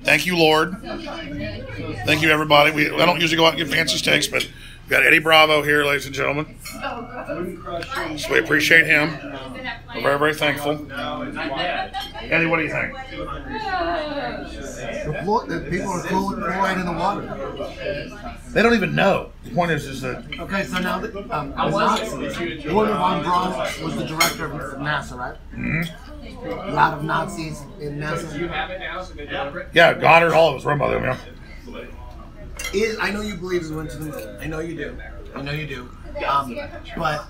Thank you, Lord. Thank you, everybody. I don't usually go out and get fancy steaks, but we got Eddie Bravo here, ladies and gentlemen. So we appreciate him. We're very, very thankful. Eddie, what do you think? The people are fluoride in the water. They don't even know. The point is that... Okay, so now the Nazis, Werner von Braun was the director of NASA, right? Mm-hmm. A lot of Nazis in NASA. Yeah, Goddard, all of us run by them, yeah. I know you believe we went to the moon. I know you do. I know you do. But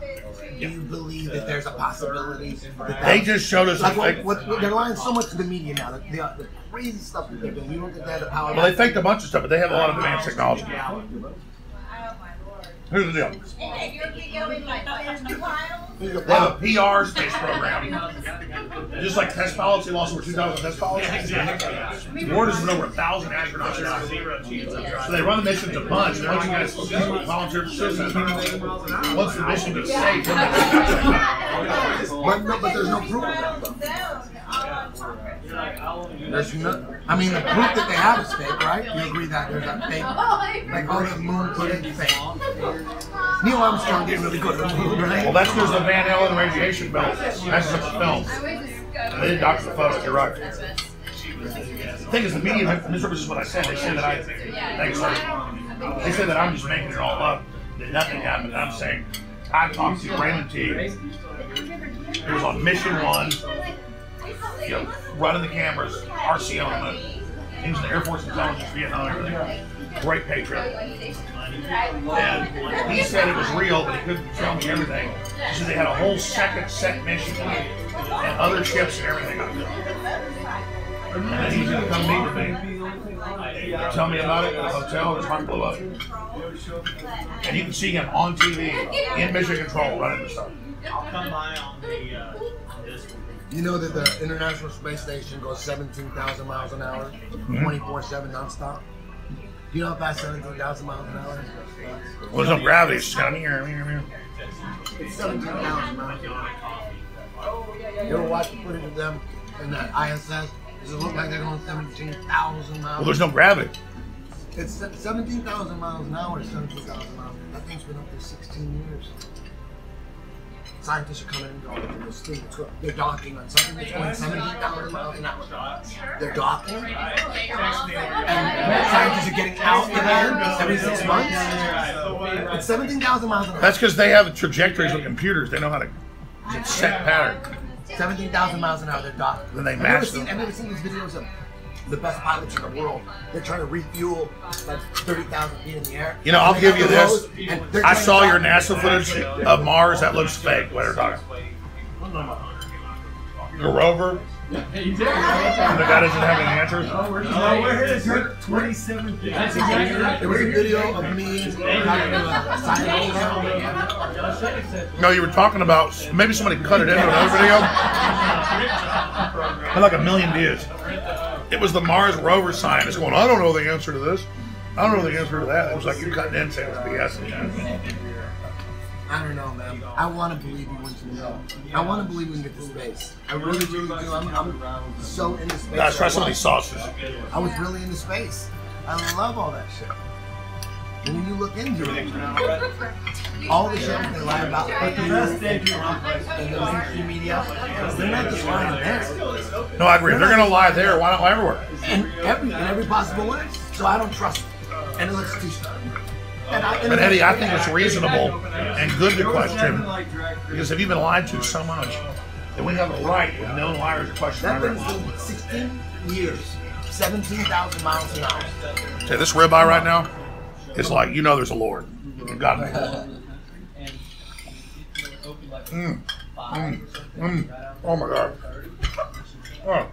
do you believe that there's a possibility that they just showed us... Like they're lying so much to the media now. The crazy stuff that they're doing. You don't think they have the power... Well, they faked a bunch of stuff, but they have a lot of advanced technology. Here's the deal. They have a PR space program. Just like test pilots, they lost over 2,000 test pilots. The war has been over 1,000 astronauts now. So they run the missions a bunch. Once you guys volunteer for citizens, once the mission gets safe, but there's no proof of that. There's no, I mean, the proof that they have is fake, right? You agree that there's a fake, like all the moon footage fake. Neil Armstrong didn't really go to the moon, right? Well, that's because the Van Allen radiation belt messes up the films. They didn't doctor the photos, you're right. The thing is, the media misrepresents what I said. They say that they say that I'm just making it all up, that nothing happened. I'm saying, I talked to Raymond T. He was on Mission 1. You know, running the cameras, RCO on the, he was in the Air Force Intelligence, Vietnam, everything. Great patriot. And he said it was real, but he couldn't tell me everything. He said they had a whole second set mission and other ships and everything out there. And then he's going to come meet with me. Tell me about it at the hotel, his heart blew up. And you can see him on TV in mission control running the stuff. I'll come by on the You know that the International Space Station goes 17,000 miles an hour, 24/7 nonstop? Do you know how fast 17,000 miles an hour is? Well, there's no gravity. It's just kind of here. It's 17,000 miles an hour. You ever watch the footage of them in that ISS? Does it look like they're going 17,000 miles? Well, there's no gravity. It's 17,000 miles an hour, 17,000 miles. That thing's been up there 16 years. Scientists are coming and going from this thing. They're docking on something that's going 17,000 miles an hour. They're docking, and scientists are getting out again every 6 months. It's 17,000 miles an hour. That's because they have trajectories with computers. They know how to set pattern. 17,000 miles an hour, they're docking. Then they match them. I've never seen these videos of the best pilots in the world. They're trying to refuel like 30,000 feet in the air. You know, I'll give you this. I saw your NASA footage of Mars. That looks fake. What are you talking? The rover. The guy doesn't have any answers. where is it? 27. It was a video of me talking to a scientist. No, you were talking about, maybe somebody cut it into another video. Had like 1 million views. It was the Mars rover scientist going, I don't know the answer to this. I don't know the answer to that. It was like you cutting in saying it was BS. I don't know, man. I want to believe we went to the moon. I want to believe we can get to space. I really, really do. I'm so into space. Guys, try some of these sauces. I was really into space. I love all that shit. And when you look into it, all the shit that they lie about in the mainstream media, they're not just lying there. No, I agree. If they're going to lie there, why not lie everywhere? In every possible way. So I don't trust them. And it looks too stupid. And Eddie, I think it's reasonable and good to question, because if you've been lied to so much, then we have a right with known liars to question that everyone. thing's been 16 years, 17,000 miles an hour. Okay, this ribeye right now, it's like, you know there's a Lord. God. Oh my God. Oh.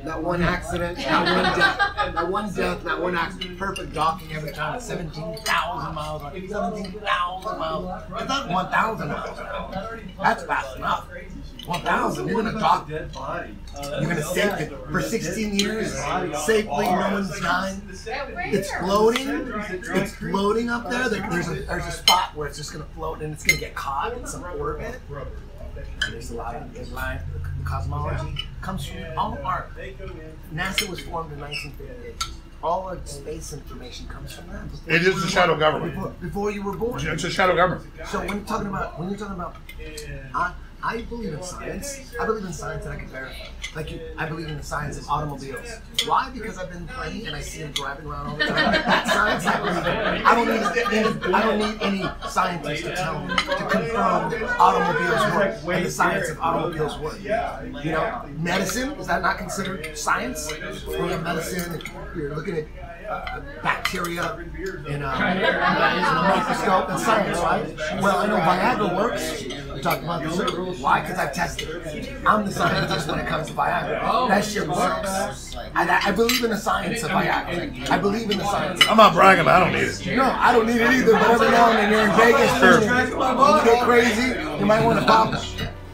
That one accident, that one death, that one accident, perfect docking every time at 17,000 miles. 17,000 miles. It's not 1,000 miles an hour. That's fast enough. 1,000. You're gonna dock. You're gonna save it for 16 years safely. No one's dying. It's floating. It's floating up there. There's a spot where it's just gonna float and it's gonna get caught in some orbit. There's a lot of line. The cosmology comes from all art. NASA was formed in 1958. All our space information comes from that. It is the shadow government. Before you were born. It's a shadow government. So when you're talking about, I believe in science. I believe in science that I can verify. I believe in the science of automobiles. Why? Because I've been playing and I see them driving around all the time. That science I believe in. I don't need any scientist to tell me, to confirm that automobiles work and the science of automobiles work. You know, medicine, is that not considered science? When you're medicine, you're looking at bacteria in a microscope. That's science, right? Well, I know Viagra works. We talked about this earlier. Why? Because I've tested it. I'm the scientist when it comes to Viagra. That shit works. I believe in the science of Viagra. I believe in the science. I'm not bragging, but I don't need it. No, I don't need it either. But every now and then you're in Vegas, you get crazy. You might want to pop.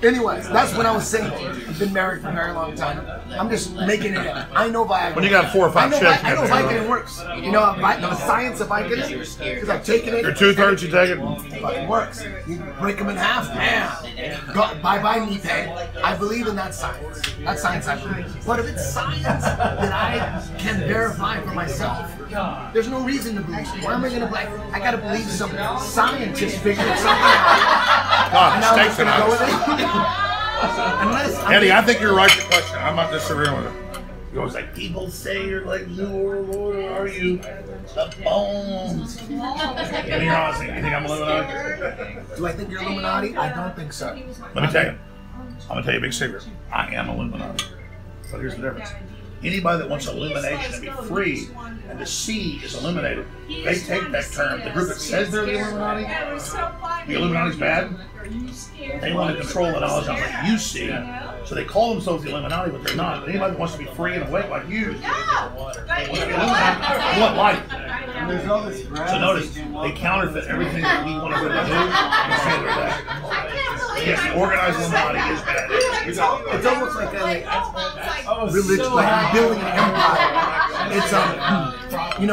Anyways, that's what I was saying. I've been married for a very long time. I'm just making it up. I know Viagra. When you got 4 or 5 checks, I know Vicodin works. You know the science of Vicodin? Because I've taken it. Your 2/3 you take it? It fucking works. You break them in half, man. Bye-bye knee pain. I believe in that science. That science I believe. But if it's science that I can verify for myself, there's no reason to believe it. Why am I going to believe? I got to believe some scientist figured something out. God, steaks and go with it. Eddie, I think you're right to question. I'm not disagreeing with it. He goes like, people say you're like New World, are you? The bones. You think I'm Illuminati? Do I think you're Illuminati? I don't think so. Let me tell you. I'm going to tell you a big secret. I am Illuminati. But here's the difference. Anybody that wants illumination to be free and to see is illuminated, they take that term. The group that says they're the Illuminati, the Illuminati's bad, they want to control the knowledge on what you see, so they call themselves the Illuminati, but they're not. But anybody that wants to be free and awake like you, wants to be Illuminati, you want light. So notice, they counterfeit everything that we want to do and say they're bad. Yes, the organized Illuminati is bad. It's almost like a religion, like building an empire. It's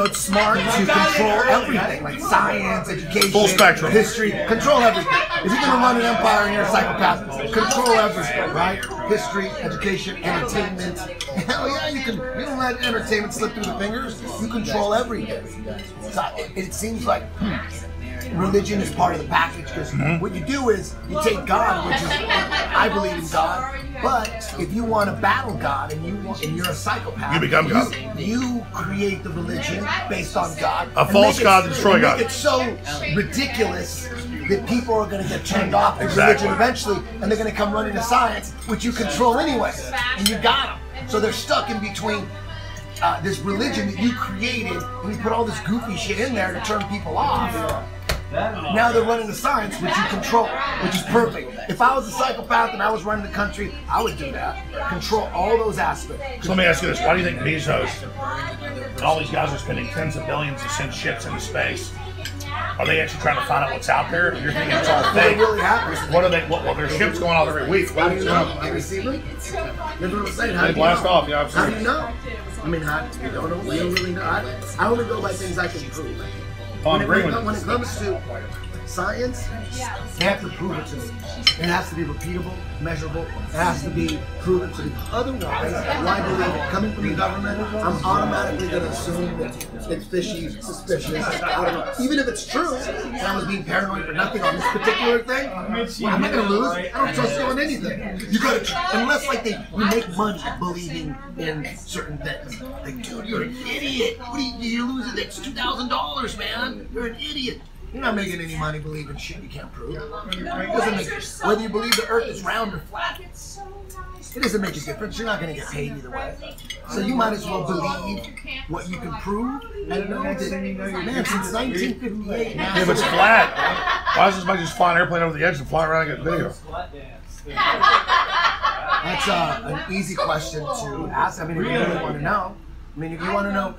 it's smart to control everything, like science, education, full spectrum, history, control everything. If you're gonna run an empire and you're a psychopath, control everything, right? History, education, entertainment. Hell yeah, you don't let entertainment slip through the fingers. You control everything. So it seems like religion is part of the package, because what you do is you take God, which is, I believe in God, but if you want to battle God and you're a psychopath, you become God. You create the religion based on God. A false God to destroy God. Make it so ridiculous that people are going to get turned off of religion eventually, and they're going to come running to science, which you control anyway, and you got them. So they're stuck in between this religion that you created, and you put all this goofy shit in there to turn people off. Now they're running the science, which you control, which is perfect. If I was a psychopath and I was running the country, I would do that. Control all those aspects. So let me ask you this. Why do you think Bezos and all these guys are spending tens of billions to send ships into space? Are they actually trying to find out what's out there? You're thinking it's all fake. What really happens? What are they? Well, their ships going off every week. How do you know? They receive them? That's what I'm saying. They blast off. Yeah, I've seen. How do you know? I mean, you don't know. You don't really know. I only go by things I can prove. When it comes to science, they have to prove it to me. It has to be repeatable, measurable. It has to be proven to me. Otherwise, why believe it? Coming from the government, I'm automatically going to assume that it's fishy, suspicious. I don't know. Even if it's true, and I was being paranoid for nothing on this particular thing, well, I'm not going to lose. I don't trust you on anything. You got to, unless like you make money believing in certain things. Like, dude, you're an idiot. What are you losing? It's $2,000, man. You're an idiot. You're not making any money believing shit you can't prove. It doesn't make, whether you believe the earth is round or flat, it doesn't make a difference. You're not going to get paid either way. So you might as well believe what you can prove and know that, man, since 1958. If it's flat, why does this just fly an airplane over the edge and fly around and get video? That's an easy question to ask. I mean, if you really want to know. I mean, if you want to know,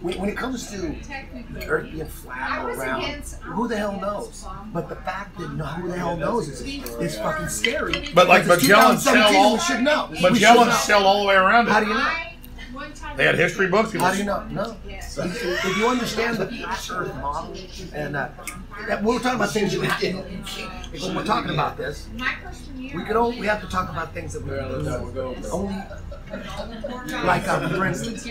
when it comes to the earth being flat or round, who the hell knows? But the fact that who the hell knows is fucking scary. But like Magellan's sailed all, we should know. Magellan's sailed all the way around it. How do you know? They had history books. How do you know? No. If you understand the flat Earth model, and we're talking about things you have to. When we're talking about this, we have to talk about things that we only. Like for instance, I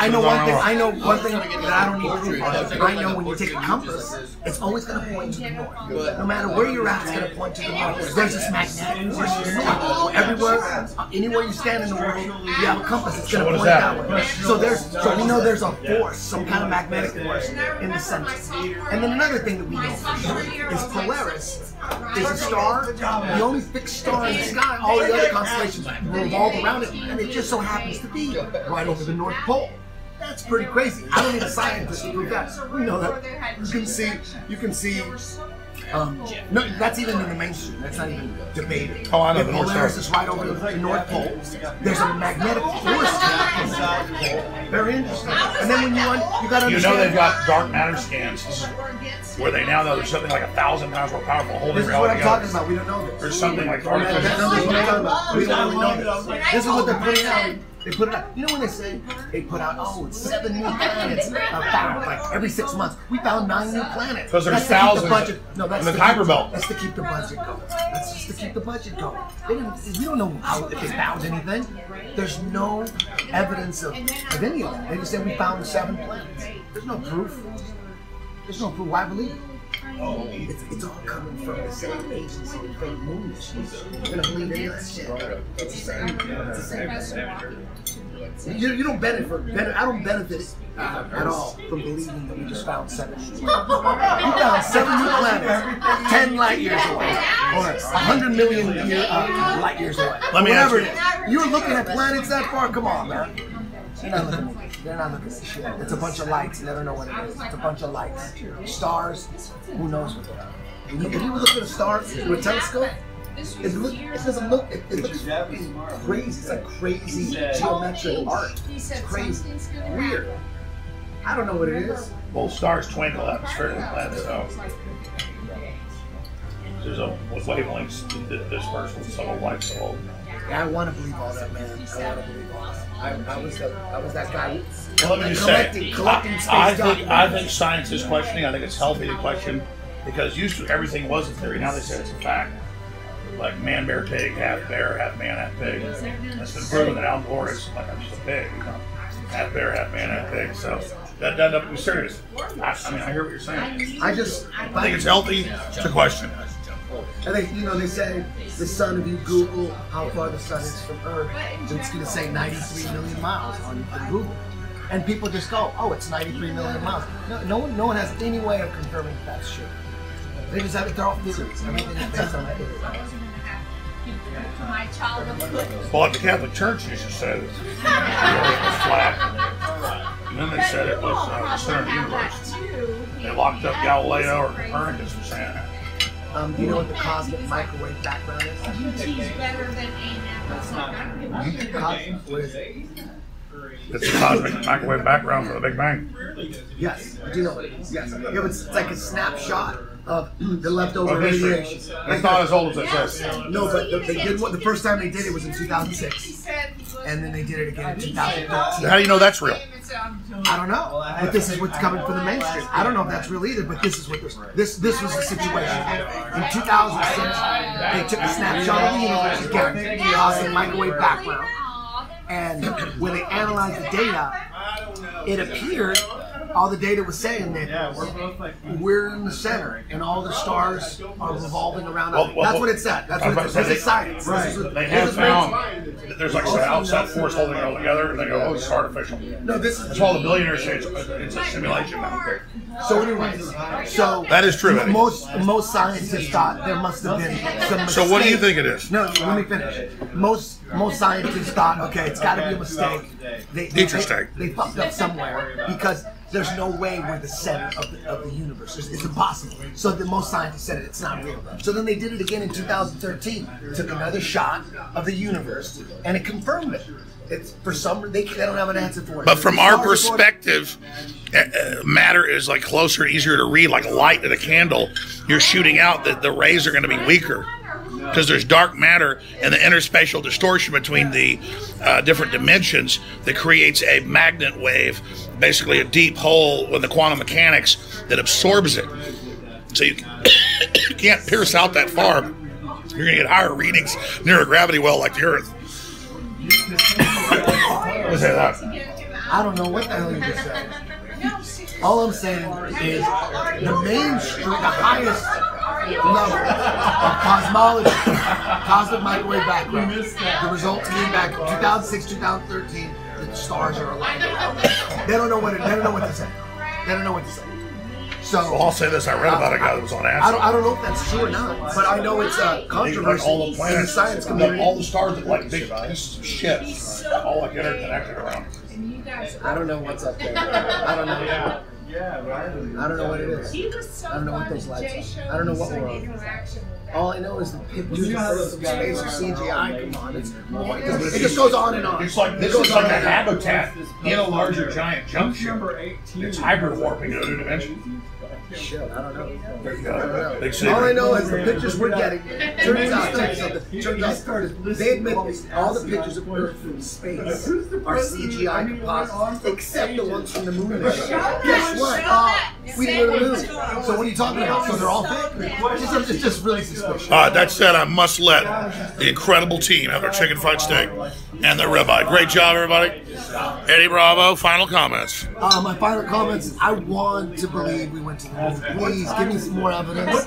know one thing that I don't need proof of. I know when you take a compass, it's always going to point to the north. No matter where you're at, it's going to point to the north. There's this magnetic force in the north. Everywhere, anywhere you stand in the world, you have a compass. It's going to point that way. So we know there's a force, some kind of magnetic force in the center. And then another thing that we know for sure is Polaris is a star, the only fixed star in the sky. All the other constellations revolve around it, and it just so happens to be right over the North Pole. That's pretty crazy. I don't need a scientist to prove that. We know that. You can see. No, that's even in the mainstream. That's not even debated. Oh, I know. The Polaris is right over the North Pole. There's a magnetic force in the North Pole. Very interesting. And then when you got to understand. You know they've got dark matter scans where they now know there's something like 1,000 times more powerful holding This is what I'm talking about. We don't know this. There's something like This is what I'm talking about. We don't really know this. This is what they're putting out. They put it out. You know when they say they put out 7 new planets found like every 6 months. We found 9 new planets. Because there's thousands in the Kuiper Belt. That's to keep the budget going. That's just to keep the budget going. We don't know if they found anything. There's no evidence of any of that. They just say we found 7 planets. There's no proof. There's no proof. Why believe it? It's all coming from the same agency and fake news. You're gonna believe any of that shit. It's the same. You don't benefit. I don't benefit at all from believing that we just found 7 new planets. We found 7 new planets, 10 light years away, or 100 million light years away. Let me Whatever ask it is. You're looking at planets that far. Come on, man. They're not looking at shit. It's a bunch of lights. You never know what it is. It's a bunch of lights. Stars, who knows what they are. If you look at a star through a telescope, it doesn't look, it looks crazy. It's like crazy geometric art. It's crazy. Weird. I don't know what it is. Well, stars twinkle atmospherically planets, so there's a wavelengths dispersal, so light, so. Yeah, I want to believe all that, man. I want to believe all that. I was that guy. Well, let me just say, I think science is questioning. I think it's healthy to question because used to everything was a theory. Now they say it's a fact. Like man, bear, pig, half bear, half man, half pig. It's been proven that Al Gore is like I'm just a pig, you know, half bear, half man, half pig. So that doesn't have to be serious. I mean, I hear what you're saying. I think it's healthy to question. And they say the sun, if you Google how far the sun is from Earth, it's going to say 93 million miles on Google. And people just go, oh, it's 93 million miles. No one has any way of confirming that that's true. They just have it, they're all theories. Everything is based on that theory. Well, at the Catholic Church, used to say this. The earth was flat. And then they said it was the center of the universe. They locked up Galileo or Copernicus from saying that. Do you know what the cosmic microwave background is? What is it? It's the cosmic microwave background for the Big Bang. Yes, I do know it. Yes. Yeah, but it's like a snapshot of the leftover radiation. It's not as old as it says. No, but they did the first time they did it was in 2006, and then they did it again in 2013. How do you know that's real? I don't know, but this is what's coming from the mainstream. I don't know if that's real either, but this is what this was the situation. In 2006, they took a snapshot of the universe again, the cosmic microwave background, and when they analyzed the data, it appeared. All the data was saying that we're in the center and all the stars are revolving around us. That's what it said. That's what it said. This is science. They have found that there's like some outside force holding it all together, and they go, oh, it's artificial. No, that's why the billionaires say it's a simulation now. So anyways, that is true. Most scientists thought there must have been some mistake. So what do you think it is? No, let me finish. Most scientists thought, okay, it's got to be a mistake. They fucked up somewhere because there's no way we're the center of the universe. It's impossible. So most scientists said it's not real. So then they did it again in 2013. Took another shot of the universe, and it confirmed it. It's for some reason they don't have an answer for it. But from our perspective, matter is like closer, easier to read, like light in a candle. You're shooting out that the rays are going to be weaker. because there's dark matter and the interspatial distortion between the different dimensions that creates a magnet wave, basically a deep hole in the quantum mechanics that absorbs it. So you can't pierce out that far. You're going to get higher readings near a gravity well like the Earth. What's that? I don't know what the hell you just said. All I'm saying is the mainstream, the highest level of cosmology, cosmic microwave background, the results came back in 2006, 2013, the stars are aligned. They don't know what to say. They don't know what to say. So well, I'll say this: I read about a guy that was on acid. I don't know if that's true or not, but I know it's a controversy all the planets, in the science community. All the stars look like big pieces of shit, all like interconnected around. I don't know what's up there. I don't know. I don't know what it is. I don't know what those lights are. I don't know what we're on. All I know is the pictures of space or CGI. Come on, it just goes on and on. It's like this is like a habitat in a larger giant jump ship. It's hybrid warping in a new dimension. Shit, I don't know. There you go. All I know is the pictures we're getting. Turns out they admit all the pictures of Earth from space are CGI composites, except the ones from the moon. Guess what? We didn't go to the moon. So what are you talking about? So they're all fake? It's just really suspicious. That said, I must let the incredible team have their chicken fried steak and their ribeye. Great job, everybody. Eddie Bravo, final comments. My final comments, I want to believe we went to the moon. Please, give me some more evidence.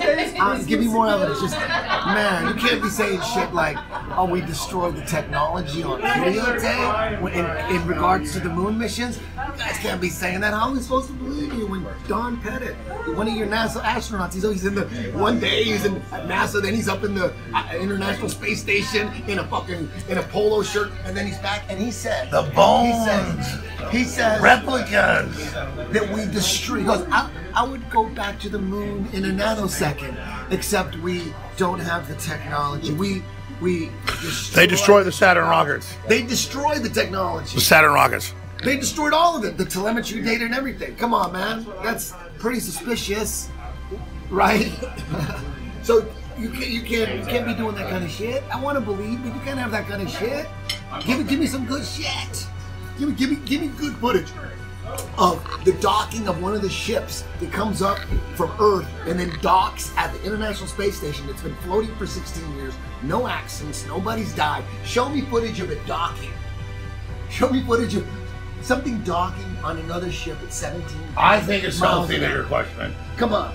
Give me more evidence. Just, man, you can't be saying shit like, oh, we destroyed the technology on videotape in regards to the moon missions. You guys can't be saying that. How are we supposed to believe you when Don Pettit, one of your NASA astronauts, he's in the, one day he's at NASA, then he's up in the International Space Station in a polo shirt, and then he's back, and he said, the bones. He says replicas that we destroy. He goes, I would go back to the moon in a nanosecond, except we don't have the technology. They destroy the Saturn rockets. They destroy the technology. The Saturn rockets. They destroyed all of it, the telemetry data and everything. Come on, man, that's pretty suspicious, right? So you can't be doing that kind of shit. I want to believe, but you can't have that kind of shit. Give me some good shit. Give me good footage of the docking of one of the ships that comes up from Earth and then docks at the International Space Station. It's been floating for 16 years, no accidents, nobody's died. Show me footage of it docking. Show me footage of something docking on another ship at 17. I think it's something that you're questioning. Come on,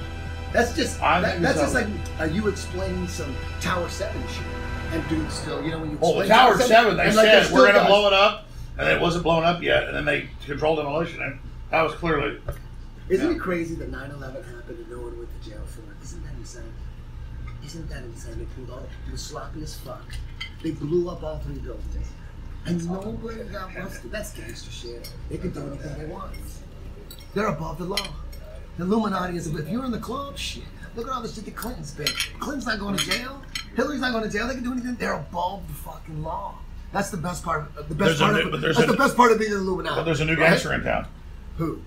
that's just just like you explaining some Tower 7 shit. And dude, still, you know, when you the Tower 7, they said we're going to blow it up, and it wasn't blown up yet, and then they controlled demolition, and that was clearly. Isn't it crazy that 9/11 happened and no one went to jail for it? Isn't that insane? Isn't that insane? They pulled all, it was sloppy as fuck. They blew up all 3 buildings, and nobody got busted. That's gangster shit. They can do anything they want. They're above the law. The Illuminati is, if you're in the club, shit. Look at all the shit that Clinton's been. Clinton's not going to jail. Hillary's not going to jail. They can do anything. They're above the fucking law. That's the best part. The best part of being an Illuminati. But there's a new gangster in town. Who?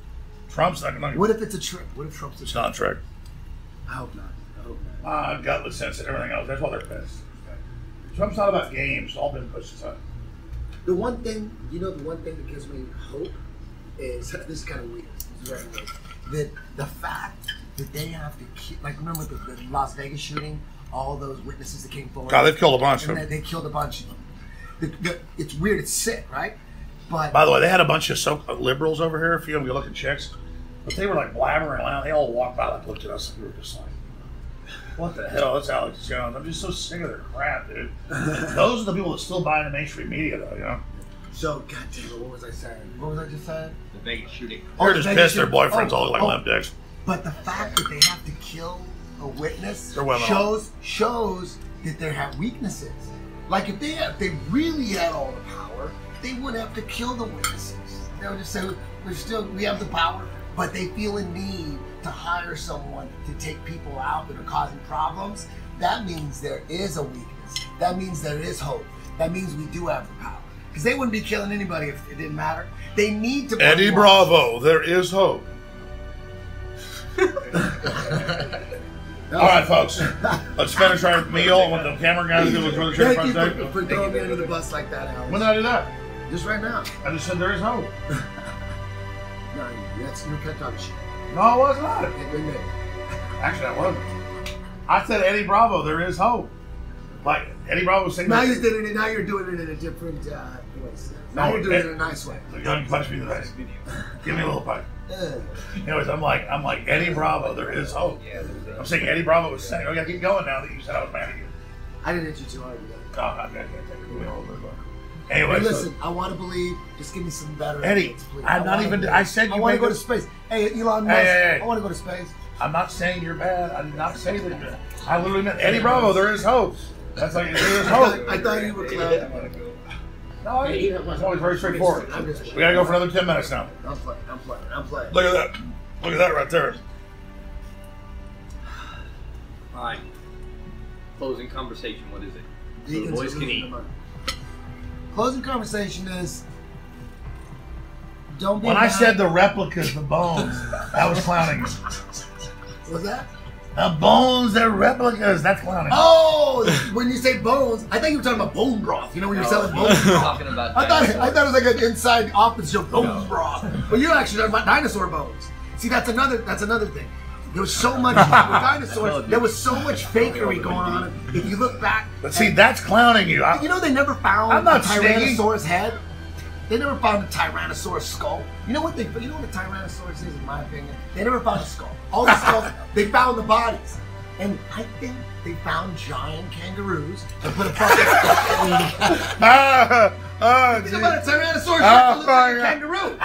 Trump's not going to. What if it's a trick? What if Trump's a trick? It's not a trick. I hope not. I hope not. Gutless sense and everything else. That's why they're pissed. Trump's not about games. It's all been pushed aside. The one thing that gives me hope is, this is kind of weird. It's very weird. That the fact that they have to keep, like, remember the Las Vegas shooting? All those witnesses that came forward. God, they've killed a bunch of them. They killed a bunch of them. It's weird. It's sick, right? But by the way, they had a bunch of liberals over here. If you go look at chicks, but they were like blabbering around. They all walked by, like looked at us, and we were just like, "What the hell? That's Alex Jones." I'm just so sick of their crap, dude. Those are the people that still buy the mainstream media, though. You know. So, goddamn it, what was I saying? What was I just saying? The Vegas shooting. They're just pissed. Their boyfriends all look like limp dicks. But the fact that they have to kill a witness shows that they have weaknesses. Like if they really had all the power, they wouldn't have to kill the witnesses. They would just say, we have the power, but they feel a need to hire someone to take people out that are causing problems. That means there is a weakness. That means there is hope. That means we do have the power. Because they wouldn't be killing anybody if it didn't matter. They need to. Eddie Bravo, there is hope. All right, folks. Let's finish our meal with the camera guys. Give us another Thank you for throwing me under the bus like that, Alex. When did I do that? Just right now. I just said there is hope. No, you kept on shit. No, I was not. Admit it. Actually, I wasn't. I said Eddie Bravo, there is hope. Like Eddie Bravo was saying. Now you're doing it. Now you're doing it in a different voice. Now you're doing it in a nice way. You punch me today. Give me a little punch. Anyways, I'm like Eddie Bravo, there is hope. I'm saying Eddie Bravo was saying, "I gotta keep going now that you said I was mad at you." I didn't hit you too hard. No, I can't take it. Give me a little bit more. Anyway, hey, listen, I want to believe. Just give me some better. Eddie, evidence, please. I'm not even. I said you I want to go to space. Hey, Elon Musk. Hey. I want to go to space. I'm not saying you're bad. I did not say that you're bad. I literally meant Eddie Bravo. There is hope. That's like there is hope. I thought you were clown. No, it's always very straightforward. We gotta go for another 10 minutes now. I'm playing. Look at that. Look at that right there. All right. Closing conversation. What is it? So the Vegans boys are can losing eat. their mind. Closing conversation is don't be. When I mad. said the replicas, the bones, that was clowning. What's that? The bones, they're replicas. That's clowning. Oh, when you say bones, I thought you were talking about bone broth. You know when you're selling bone broth. Talking about I thought it was like an inside office joke, bone broth. But you're actually talking about dinosaur bones. See, that's another thing. There was so much with dinosaurs. There was so much fakery going on. If you look back, But see, that's clowning you. you know they never found I'm not a Tyrannosaurus head. They never found a Tyrannosaurus skull. You know what a Tyrannosaurus is, in my opinion? They never found a skull. All the skulls, they found the bodies. And I think they found giant kangaroos and put a fucking think about a Tyrannosaurus that looks like a kangaroo.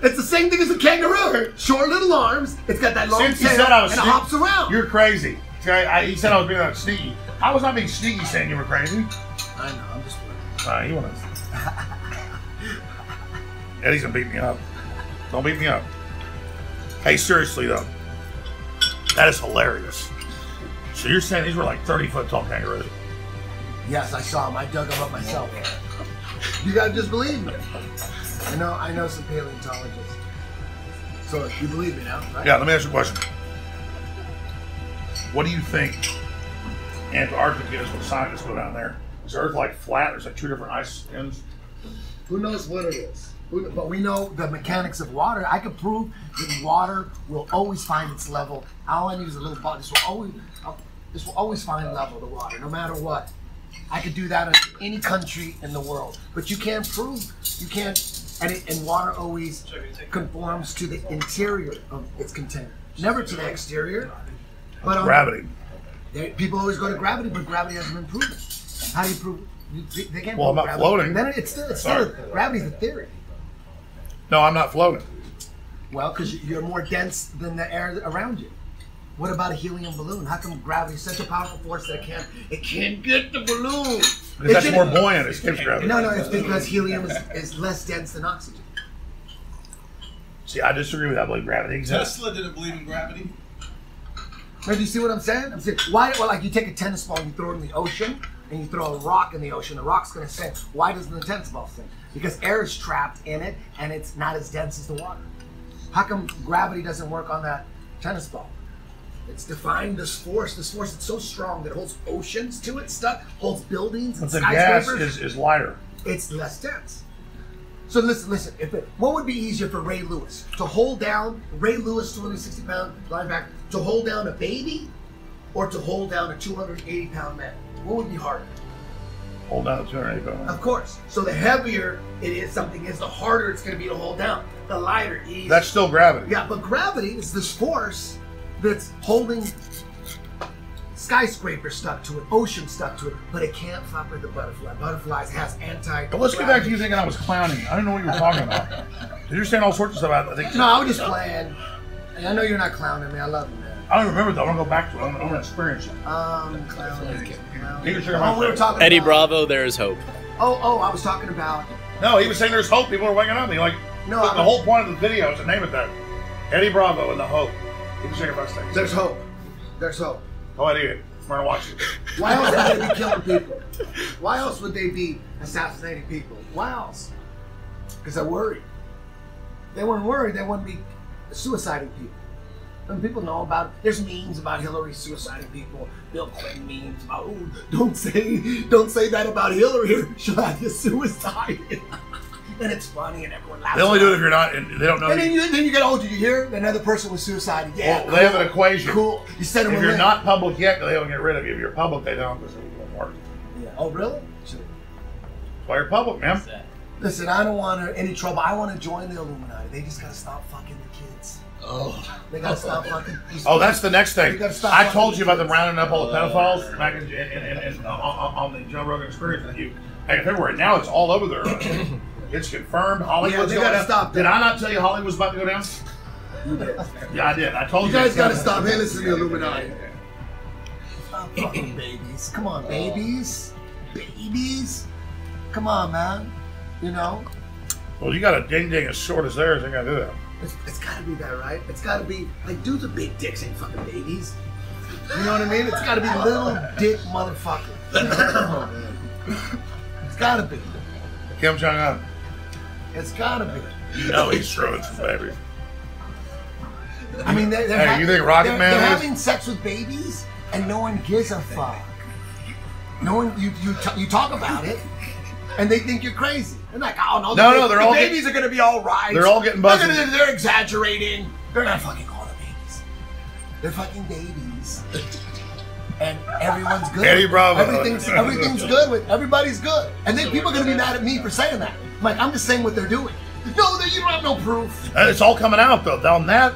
It's the same thing as a kangaroo. Short little arms. It's got that long Since you tail said I was and it sneaky, hops around. You're crazy. He said I was being sneaky. I was not being sneaky saying you were crazy. I know. I'm just playing. You want to? Eddie's gonna beat me up. Don't beat me up. Hey, seriously though, that is hilarious. So you're saying these were like 30-foot tall kangaroos? Yes, I saw them. I dug them up myself. You gotta just believe me. I know some paleontologists. So you believe me now, right? Yeah. Let me ask you a question. What do you think Antarctica is when scientists go down there? Is Earth like flat? There's like two different ice ends. Who knows what it is? But we know the mechanics of water. I could prove that water will always find its level. All I need is a little bottle. This will always find level, the water, no matter what. I could do that in any country in the world. But you can't prove, and water always conforms to the interior of its container, never to the exterior. But Gravity. People always go to gravity, but gravity hasn't been proven. How do you prove it? They can't Well, I'm prove not gravity. floating. And then it's still gravity's a theory. No, I'm not floating. Well, because you're more dense than the air around you. What about a helium balloon? How come gravity is such a powerful force that it can't get the balloon? Because that's more buoyant. It escapes gravity. No, it's because helium is less dense than oxygen. See, I disagree with that. I believe gravity exists. Tesla didn't believe in gravity. But do you see what I'm saying? I'm saying, why? Well, like you take a tennis ball and you throw it in the ocean, and you throw a rock in the ocean, the rock's going to sink. Why doesn't the tennis ball sink? Because air is trapped in it, and it's not as dense as the water. How come gravity doesn't work on that tennis ball? It's defying this force that's so strong that holds oceans to its stuff, holds buildings and But the gas skyscrapers. is lighter. It's less dense. So listen. What would be easier for Ray Lewis to hold down? Ray Lewis, 260-pound linebacker, to hold down a baby, or to hold down a 280-pound man? What would be harder? Hold down the 280 pounds. Of course. So the heavier something is, the harder it's going to be to hold down. The lighter, easier. That's still gravity. Yeah, but gravity is this force that's holding skyscrapers stuck to it, ocean stuck to it, but it can't fuck with the butterfly. Butterflies has anti. But let's get back to you thinking I was clowning. I didn't know what you were talking about. You're saying all sorts of stuff. I think. No, I was just playing. And I know you're not clowning me. I love you, man. I don't remember though. I want to go back to it. I want to experience it. Clowning. You can share my We were talking Eddie about, Bravo, there is hope. Oh, I was talking about. No, he was saying there's hope. People are waking up. Like, No, the whole point of the video is to name it that. Eddie Bravo and the hope. You can share my things. There's hope. There's hope. Go ahead, eat it. We're gonna watch it. Why else would they be killing people? Why else would they be assassinating people? Why else? Because they're worried. If they weren't worried, they wouldn't be suiciding people. And people know about it. There's memes about Hillary suiciding people. Bill Clinton memes about, oh, don't say that about Hillary. She'll have you suicide. And it's funny, and everyone laughs. They only do it if you're not. And they don't know. And then you get, oh, did you hear? Another person was suicided. Yeah, well, cool. They have an equation. Cool. You send them. If you're not public yet, they don't get rid of you. If you're public, they don't. Because it won't work. Yeah. Oh, really? That's why you're public, man. Listen, I don't want any trouble. I want to join the Illuminati. They just gotta stop fucking the kids. Oh. They gotta stop fucking. Oh, that's the next thing. I told you about them rounding up all the pedophiles back on the Joe Rogan Experience with you. Hey, February. Now it's all over there. It's confirmed. Hollywood's going down. Stop. Did I not tell you Hollywood was about to go down? You did. Yeah, I did. I told you. You guys gotta stop. Hey, listen to the Illuminati. Stop fucking babies. Come on, babies. Babies. Come on, man. You know? Well, you got a ding-ding as short as theirs. They gotta do that. It's gotta be that, right? It's gotta be, like, dudes with big dicks ain't fucking babies. You know what I mean? It's gotta be little dick motherfuckers. You know? Come on, man. It's gotta be. Kim Jong-un. It's gotta be. You know he's throwing some babies. I mean, you think Rocket Man they're is? having sex with babies and no one gives a fuck. No one, you talk about it and they think you're crazy. They're like, oh no, they're all babies are gonna be all right. They're all getting buzzed. They're exaggerating. They're not fucking all the babies. They're fucking babies. And everyone's good. Eddie Bravo. Everything's good with everybody's good. And then people are gonna be mad at me for saying that. I'm like, I'm just saying what they're doing. No, you don't have no proof. It's all coming out though. On that,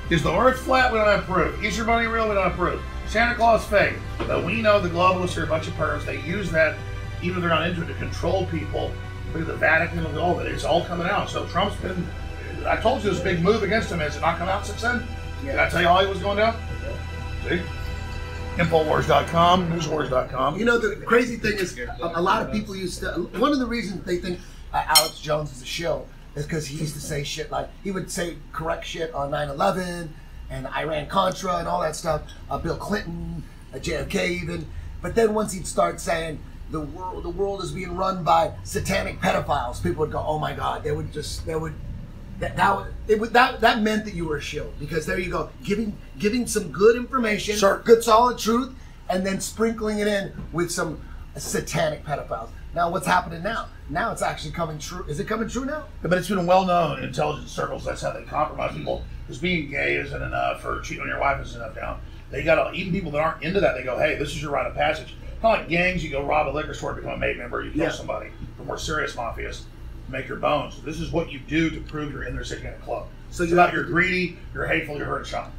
is the Earth flat? We don't have proof. Is your money real? We don't have proof. Santa Claus fake. But we know the globalists are a bunch of pervs. They use that, even if they're not into it, to control people. Look at the Vatican and all of it. It's all coming out. So Trump's been. I told you this big move against him. Has it not come out since then? Yeah. Did I tell you all he was going down? See? Infowars.com, newswars.com. You know, the crazy thing is, a lot of people used to. One of the reasons they think Alex Jones is a shill is because he used to say shit like, he would say correct shit on 9/11 and Iran-Contra and all that stuff, Bill Clinton, JFK even. But then once he'd start saying the world is being run by satanic pedophiles, people would go, oh my God, that meant that you were a shill, because there you go, giving some good information, sure, good solid truth, and then sprinkling it in with some satanic pedophiles. Now what's happening now? Now it's actually coming true. Is it coming true now? But it's been well known in intelligence circles. That's how they compromise people. Because being gay isn't enough, or cheating on your wife isn't enough now. They got even people that aren't into that. They go, hey, this is your rite of passage. Kind of like gangs. You go rob a liquor store, become a MATE member, you kill somebody. For more serious mafias, make your bones. This is what you do to prove you're in their satanic club. So you're greedy, you're hateful, you're hurt, shot.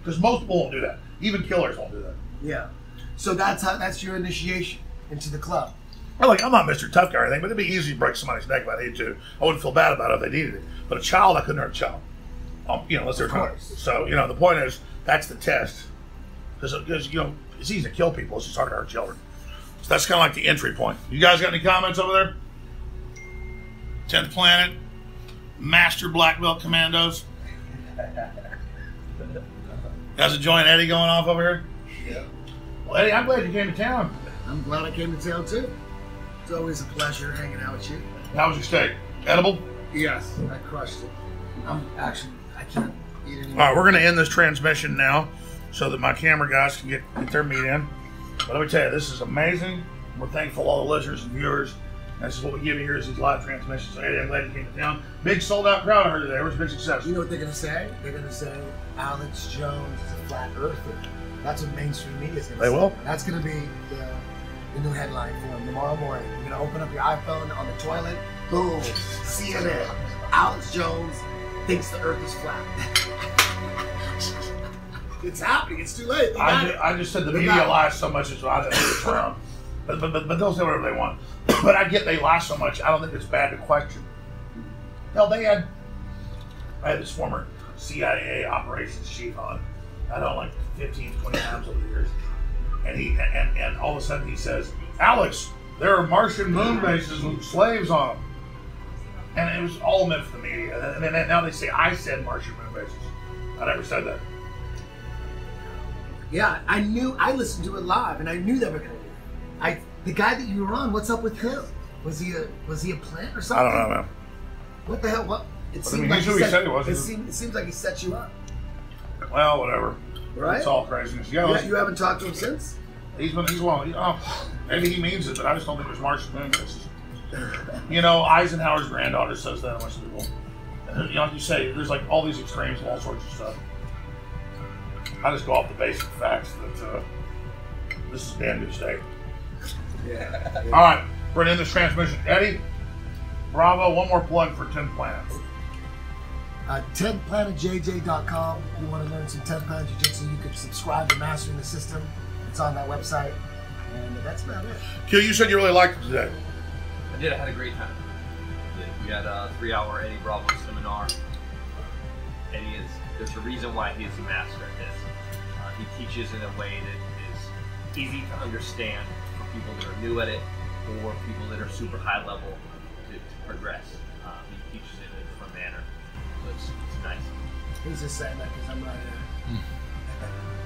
Because most people won't do that. Even killers won't do that. Yeah. So that's your initiation into the club. Well, like, I'm not Mr. Tough Guy or anything, but it'd be easy to break somebody's neck if I needed to. I wouldn't feel bad about it if they needed it. But a child, I couldn't hurt a child. Unless they're trying. So, the point is, that's the test. Because it's easy to kill people. It's just hard to hurt children. So that's kind of like the entry point. You guys got any comments over there? 10th Planet, Master Black Belt Commandos. Guys enjoying Eddie going off over here? Yeah. Well, Eddie, I'm glad you came to town. I'm glad I came to town too. It's always a pleasure hanging out with you. How was your steak? Edible? Yes, I crushed it. I can't eat anymore. All right, we're going to end this transmission now so that my camera guys can get their meat in. But let me tell you, this is amazing. We're thankful to all the listeners and viewers. This is what we give you here is these live transmissions. So, Eddie, I'm glad you came to town. Big sold-out crowd I heard today. It was a big success. You know what they're going to say? They're going to say Alex Jones is a flat earther. That's what mainstream media is going to say. They will? That's going to be the new headline for them tomorrow morning. You're going to open up your iPhone on the toilet. Boom. CNN. Alex Jones thinks the earth is flat. It's happening. It's too late. I just said the media lies so much. It's I think it's wrong. But they'll say whatever they want. But I get they lie so much. I don't think it's bad to question. Hell, I had this former CIA operations chief on. I don't know, like 15, 20 times over the years. And all of a sudden he says, Alex, there are Martian moon bases with slaves on them. And it was all meant for the media. And then now they say I said Martian moon bases. I never said that. Yeah, I listened to it live and I knew they were going to do it. The guy that you were on, what's up with him? Was he a plant or something? I don't know, man. What the hell? What? It seemed like he said he was. It seems like he set you up. Well, whatever. Right? It's all craziness. Yeah, You haven't talked to him since? he's well. Maybe he means it, but I just don't think there's Martian moon. You know, Eisenhower's granddaughter says that. Most people, you know, like you say, there's like all these extremes and all sorts of stuff. I just go off the basic facts that this is a damn good state. Yeah. All right, we're gonna end this transmission. Eddie, bravo. One more plug for 10th Planet. 10planetjj.com. If you want to learn some 10th Planet Jiu-Jitsu, you can subscribe to Mastering the System. It's on that website. And that's about it. Q, you said you really liked it today. I did. I had a great time. We had a 3-hour Eddie Bravo seminar. Eddie there's a reason why he is a master at this. He teaches in a way that is easy to understand for people that are new at it or people that are super high level to progress. He teaches it in a different manner. So it's nice. He's just saying that because I'm right here.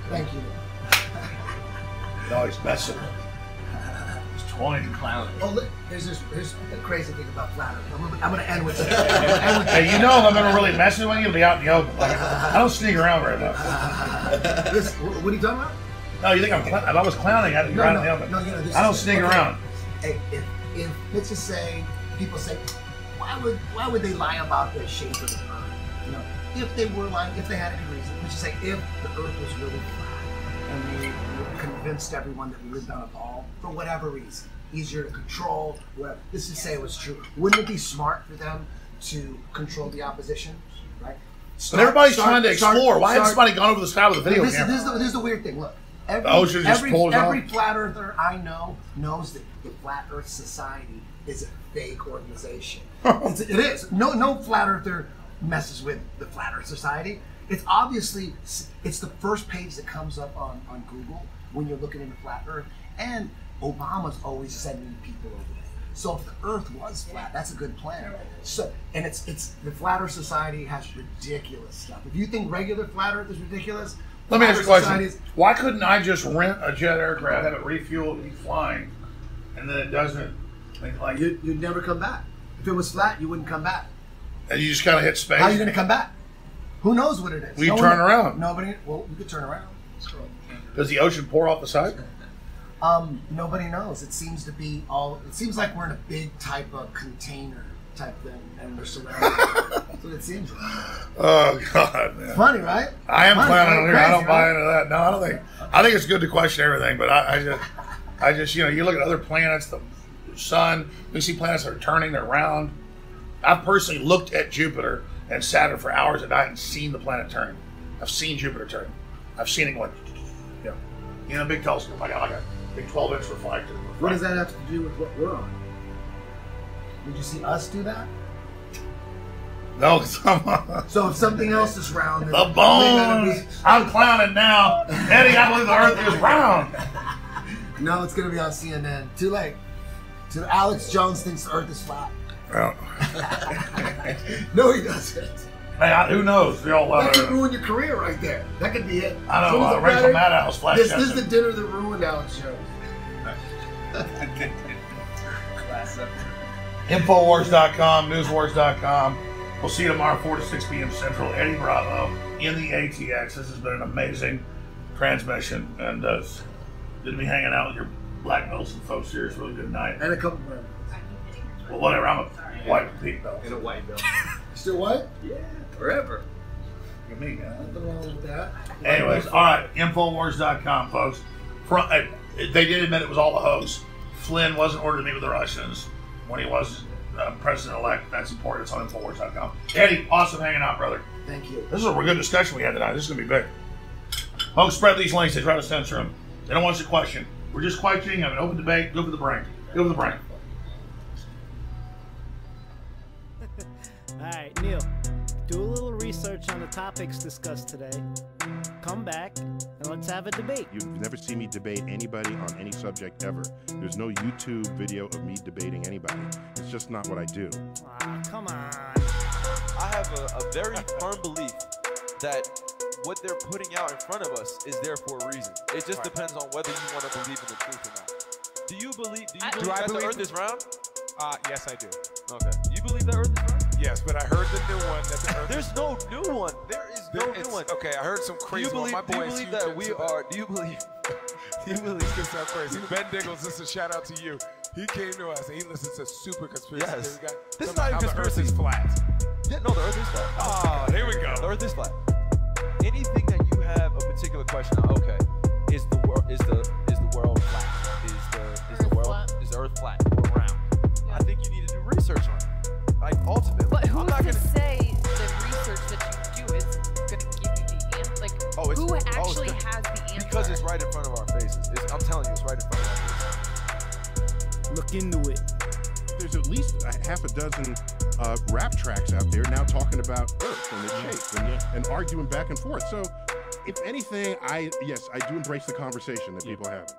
Thank you. No, he's messing. He's toying and clowning. Oh, look, here's the crazy thing about flat Earth. I'm going to end with this. Hey, you know if I'm ever really messing with you, it'll be out in the open. Like, I don't sneak around very much. What are you talking about? No, you think if I was clowning, I'd be out in the open. No, you know, I don't sneak around. Hey, if let's just say people say, why would they lie about the shape of the Earth? You know, if they were lying, if they had any reason, let's just say if the Earth was really flat and they convinced everyone that we lived on a ball for whatever reason, easier to control, whatever. Let's just say it was true. Wouldn't it be smart for them to control the opposition, right? But everybody's trying to explore. Why hasn't somebody gone over the sky with a video camera? This is the weird thing. Look, every flat earther I know knows that the Flat Earth Society is a fake organization. It is. No flat earther messes with the Flat Earth Society. It's obviously the first page that comes up on Google when you're looking into flat Earth, and Obama's always sending people over there. So if the Earth was flat, that's a good plan. So and it's the Flat Earth Society has ridiculous stuff. If you think regular flat Earth is ridiculous, let me ask you a question. Why couldn't I just rent a jet aircraft, have it refueled, and be flying, and then it doesn't? Like you'd never come back. If it was flat, you wouldn't come back. And you just kind of hit space. How are you going to come back? Who knows what it is? We turn around. Nobody. Well, you could turn around. Does the ocean pour off the side? Nobody knows. It seems to be all. It seems like we're in a big type of container type thing, and we're surrounded. That's what it seems like. Oh God, man. Funny, right? I am clowning here. I don't buy right? into that. No, I don't think. I think it's good to question everything, but I just, you know, you look at other planets, the sun. We see planets that are turning, they're round. I've personally looked at Jupiter and Saturn for hours at night and seen the planet turn. I've seen Jupiter turn. I've seen it going, you know, big telescope. I got like a big 12-inch reflector. What does that have to do with what we're on? Did you see us do that? No, so if something else is round, then the bones. I'm clowning now. Eddie, I believe the Earth is round. No, it's going to be on CNN. Too late. Alex Jones thinks the Earth is flat. Well. No, he doesn't. Hey, who knows? That could ruin your career right there. That could be it. I know. Rachel Maddow flash. This is the dinner that ruined Alex Jones. Infowars.com, newswars.com. We'll see you tomorrow, 4 to 6 p.m. Central. Eddie Bravo in the ATX. This has been an amazing transmission, and good to be hanging out with your black belts and folks here. It's a really good night. And a couple more. Well, whatever. I'm a white pink belt. And a white belt. Still white? Yeah, forever. Look at me, man. Nothing wrong with that. Anyways, all right. Infowars.com, folks. They did admit it was all a hoax. Flynn wasn't ordered to meet with the Russians when he was president-elect. That's important. It's on Infowars.com. Eddie, awesome hanging out, brother. Thank you. This is a good discussion we had tonight. This is going to be big. Folks, spread these links. They try to censor them. They don't want us to question. We're just questioning, have an open debate. Go for the brain. Go for the brain. All right, Neil, do a little research on the topics discussed today. Come back and let's have a debate. You've never seen me debate anybody on any subject ever. There's no YouTube video of me debating anybody. It's just not what I do. Ah, come on. I have a very firm belief that what they're putting out in front of us is there for a reason. It just depends on whether you want to believe in the truth or not. Do you believe that the Earth is round? Yes, I do. Okay. You believe the Earth is round? Yes, but I heard the new one that the Earth There's no new one. There is No new one. Okay, I heard some crazy one. My Do you boy believe that we are? Do you believe? Do you believe? This is crazy. Ben Diggles, this is a shout out to you. He came to us and he listens to super conspiracy Yes. theory guy. This is Talking not even about how the Earth conspiracy. is flat. Yeah, no, the Earth is flat. Oh, here we go. The Earth is flat. Anything that you have a particular question on, okay, is the world flat? Is the Earth flat or round? Yeah. I think you need to do research on it. Like ultimately, But I'm who's not to gonna. say the research that you do is going to give you the answer? Like, Oh, it's- who oh, it's actually good. has the answer? Because it's right in front of our faces. I'm telling you, it's right in front of our faces. Look into it. There's at least a half a dozen rap tracks out there now talking about Earth and its shape and arguing back and forth. So, if anything, I do embrace the conversation that people have.